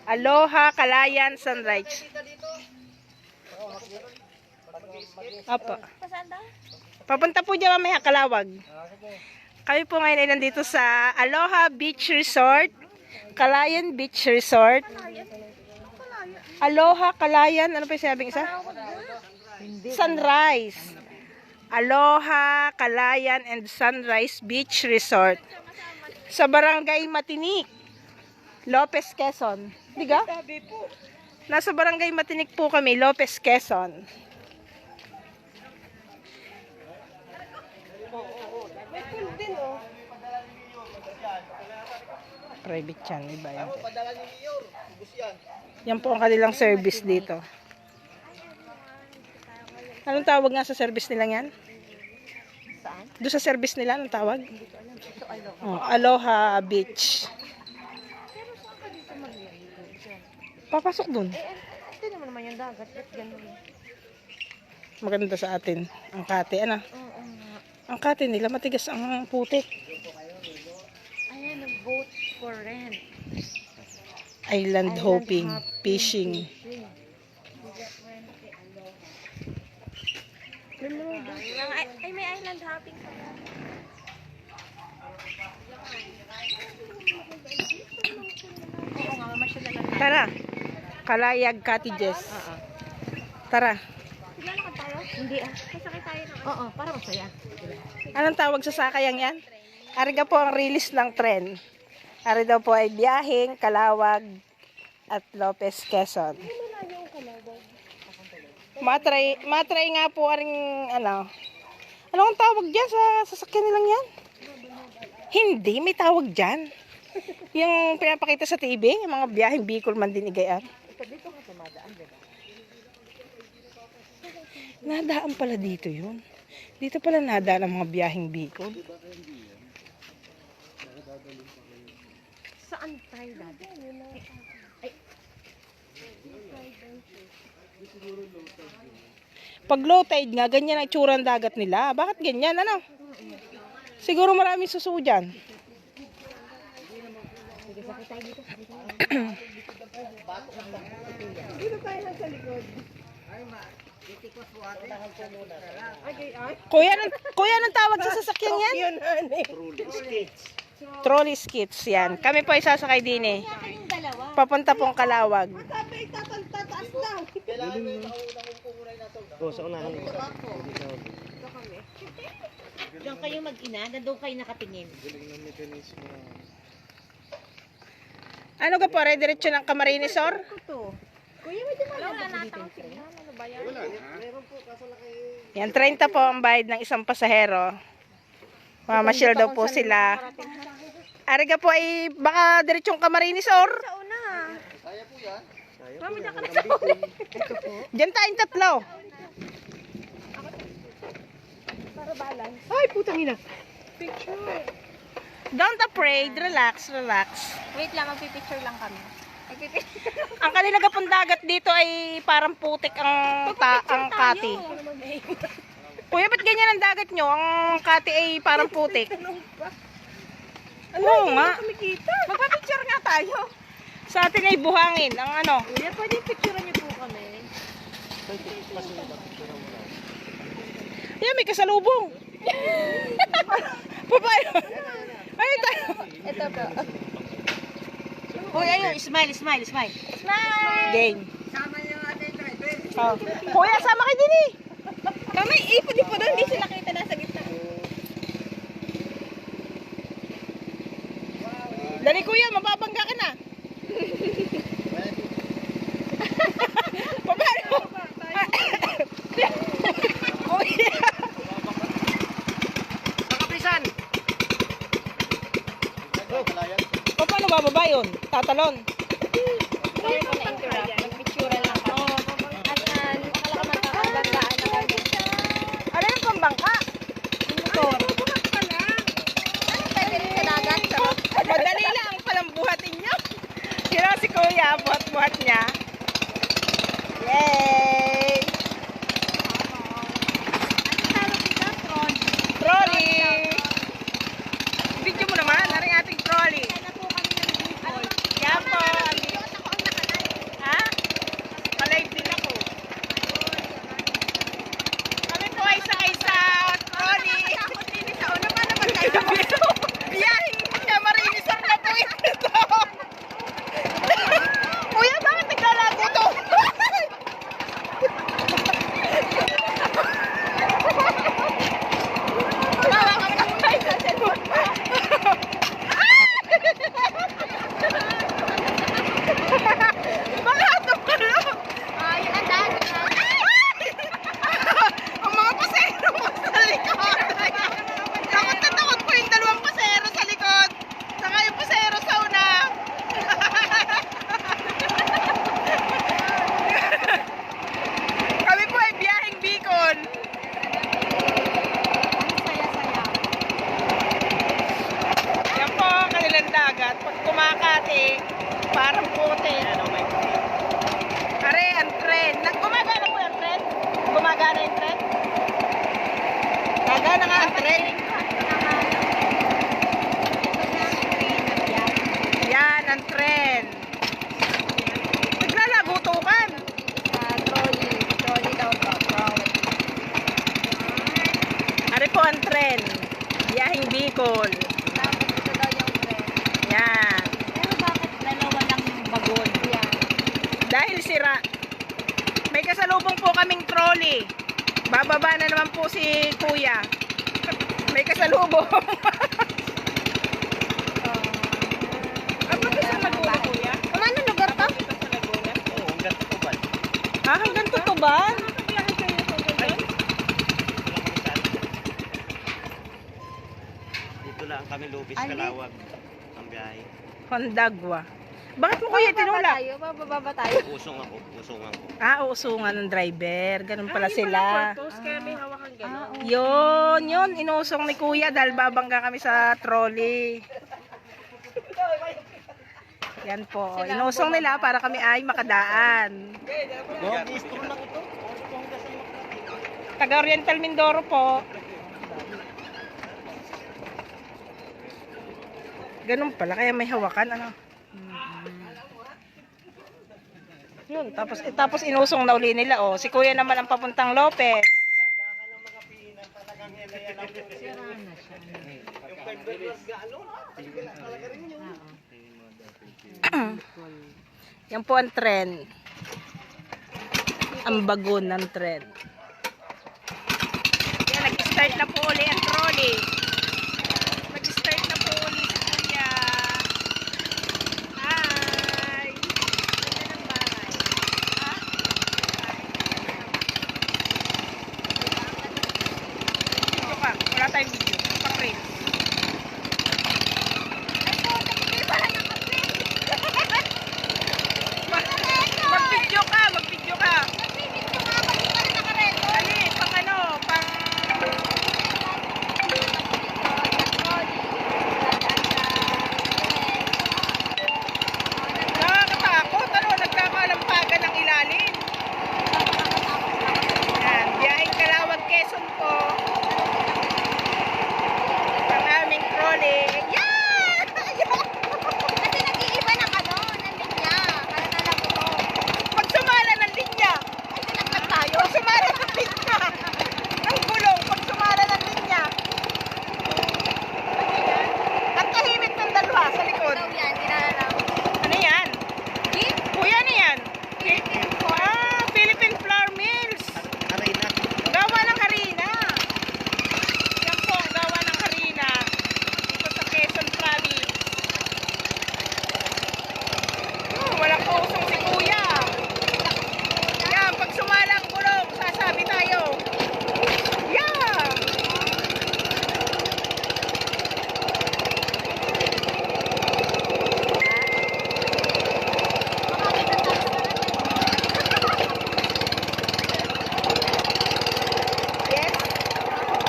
Aloha Calayan Sunrise. Opo. Papunta po dyan mamaya Kalawag. Kami po ngayon ay nandito sa Aloha Beach Resort. Calayan Beach Resort. Aloha Calayan. Ano pa yung sabing isa? Sunrise. Aloha Calayan and Sunrise Beach Resort. Sa Barangay Matinik, Lopez, Quezon. Diga? Nasa Barangay Matinik po kami, Lopez, Quezon. Private yan, iba yan. Yan po ang kanilang service dito. Anong tawag nga sa service nila yan? Saan? Doon sa service nila, anong tawag? Oh, Aloha Beach. Papasok dun. Ito naman yung dagat. Ba't ganun? Maganda sa atin. Ang kate, ano? Oo nga. Ang kate nila, matigas ang putik. Ayan, ang boat for rent. Island hopping, fishing. Ay, may island hopping pa. Oo nga, masyala lang. Tara. Kalayag Cottages. Tara. Naglalakad tayo? Hindi ah. Sasakay tayo ng Oo, para masaya. Anong tawag sa sakayang yan? Ariga po ang release ng tren. Ari daw po ay biyaheng Kalawag at Lopez, Quezon. Matry nga po aring ano. Ano ang tawag dyan sa sasakyan nilang yan? Hindi, may tawag dyan. Yung pinapakita sa TV, yung mga biyaheng Bicol man din igayaan. Dito ka tumadaan, diba? Nadaan pala dito yun. Dito pala nadaan ang mga biyaheng Bicol. Saan tayo dati? Ay. Pag low tide nga, ganyan ang itsura ng dagat nila. Bakit ganyan? Ano? Siguro maraming suso dyan. Sige, sakay tayo dito. Kuya, anong tawag sa sasakyan yan? Trolley skits yan. Kami po ay sasakay din eh. Yung dalawa. Papunta pong Kalawag. Sa unahan mo. Diyan kayo mag-ina, nandun kayo nakatingin. Ano ka po? Diretso ng Camarines Sur? Kuya, may dumaan na dito yung train. Ano ba yan? Yan, 30 po ang bayad ng isang pasahero. Mamasyal daw po sila. Ariga po ay baka diretsong Camarines Sur. Sa una. Mami, Diyan ka na sa una. Ito po. Diyan tayong tatlo. Para balance. Ay, putang ina. Don't afraid. Relax, relax. Wait lang, magpipicture lang kami. Ang kanila gapong dagat dito ay parang putik ang kati. Kuya, ba't ganyan ang dagat nyo? Ang kati ay parang putik. Oo nga. Magpapicture nga tayo. Sa atin ay buhangin. Ang ano. Kuya, pwede picturean niyo po kami. Yan, may kasalubong. Papayo. Ay, tayo. Ito po. Uy, ayun, smile. Smile! Game. Oh. Kuya, sama kayo din eh. Kami, ipon po doon. Hindi sila kita nasa gitna. Dali kuya, mababangga ka na. Papayo. Kuya. Nakapisan! Paano bababa yun? Tatalon. Sorry po na-interrupt. Nagpicturean lang kami. At nakalakamatang bandaan na kami. Ano yung pambangka? Motor. Ano pwede rin sa dagat? Sarap. Madali lang palang buhatin nyo. Sino si kuya, buhat-buhat niya. Yay! Ano tawag dito? Trolley! Video mo naman, naring ating trolley. Kaya na po kami ng Bicol. Yan! Parang puti. Are, ang tren. Gumagana po yung tren? Gumagana yung tren? Gagana nga ang tren. Yan, ang tren. Naglalagutukan. Trolley daw to. Trolley. Are po ang tren. Biyahing Bicol. Tapos ito daw yung trend. Yan. Pero bakit dalawa lang yung bagon? Yan. Dahil sira. May kasalubong po kaming trolley. Bababa na naman po si kuya. May kasalubong. Ano ba sa Laguna, kuya? Kumano lugar to? Sa Laguna? Oo, hanggang tutuban. Ah, hanggang Tutuban? Dito lang kami Lubis, Alin? Kalawag. Ang biyahe. Hondagwa. Bakit mo kuya tinulak? Bababa ba tayo? Usong ako. Ah, uusungan ng driver. Ganun pala sila. Kaya may hawakan gano'n. Yun. Inusong ni kuya dahil babangga kami sa trolley. Yan po. Inusong nila para kami ay makadaan. Taga Oriental Mindoro po. Ganun pala, kaya may hawakan, ano? Yun, tapos inusong na uli nila, oh. Si kuya naman ang papuntang Lopez. Yan po ang tren. Ang bagon ng tren. Yan, nag-start na po uli ang trolley.